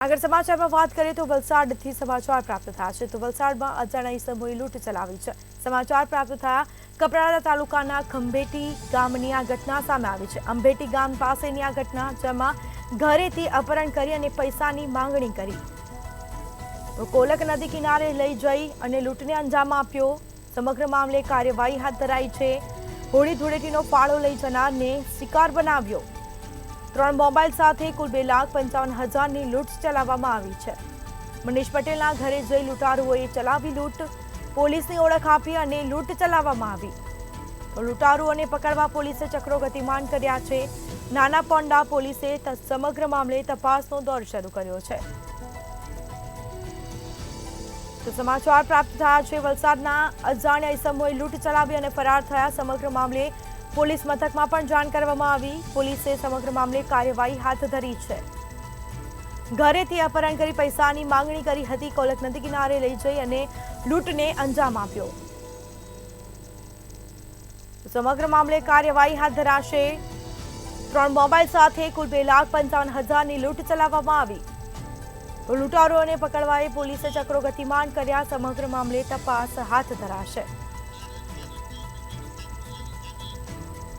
આગળ સમાચારમાં વાત કરીએ તો વલસાડથી સમાચાર પ્રાપ્ત થયા છે તો વલસાડમાં અજાણ્યા ઈસમોએ લૂંટ ચલાવી છે। સમાચાર પ્રાપ્ત થયા કપરાડા તાલુકાના ખંભેટી ગામની આ ઘટના સામે આવી છે। અંભેટી ગામ પાસેની આ ઘટના જેમાં ઘરેથી અપહરણ કરી અને પૈસાની માંગણી કરી તો કોલક નદી કિનારે લઈ જઈ અને લૂંટને અંજામ આપ્યો। સમગ્ર મામલે કાર્યવાહી હાથ ધરાઈ છે। હોળી ધૂળેટીનો ફાળો લઈ જનારને શિકાર બનાવ્યો। 3 મોબાઈલ સાથે કુલ 2,55,000ની લૂંટ ચલાવવામાં આવી છે। મનીષ પટેલના ઘરે જઈ લૂંટારુઓએ ચલાવી લૂંટ। પોલીસની ઓળખ આપી અને લૂંટ ચલાવવામાં આવી। લૂંટારુઓને પકડવા પોલીસે ચક્રો ગતિમાન કર્યા છે। નાના પોંડા પોલીસે સમગ્ર મામલે તપાસનો દોર શરૂ કર્યો છે। તો સમાચાર પ્રાપ્ત થયા છે વલસાડના અજાણ્યા ઈસમોએ લૂંટ ચલાવી અને ફરાર થયા। સમગ્ર મામલે પોલીસ મથકમાં પણ જાણ કરવામાં આવી। પોલીસે સમગ્ર મામલે કાર્યવાહી હાથ ધરી છે। ઘરેથી અપહરણ કરી પૈસાની માંગણી કરી હતી। કોલક નદી કિનારે લઈ જઈ અને લૂંટને અંજામ આપ્યો। સમગ્ર મામલે કાર્યવાહી હાથ ધરાશે। 3 મોબાઈલ સાથે કુલ 2,55,000ની લૂંટ ચલાવવામાં આવી। લૂંટારુઓને પકડવા પોલીસે ચક્રો ગતિમાન કર્યા। સમગ્ર મામલે તપાસ હાથ ધરાશે।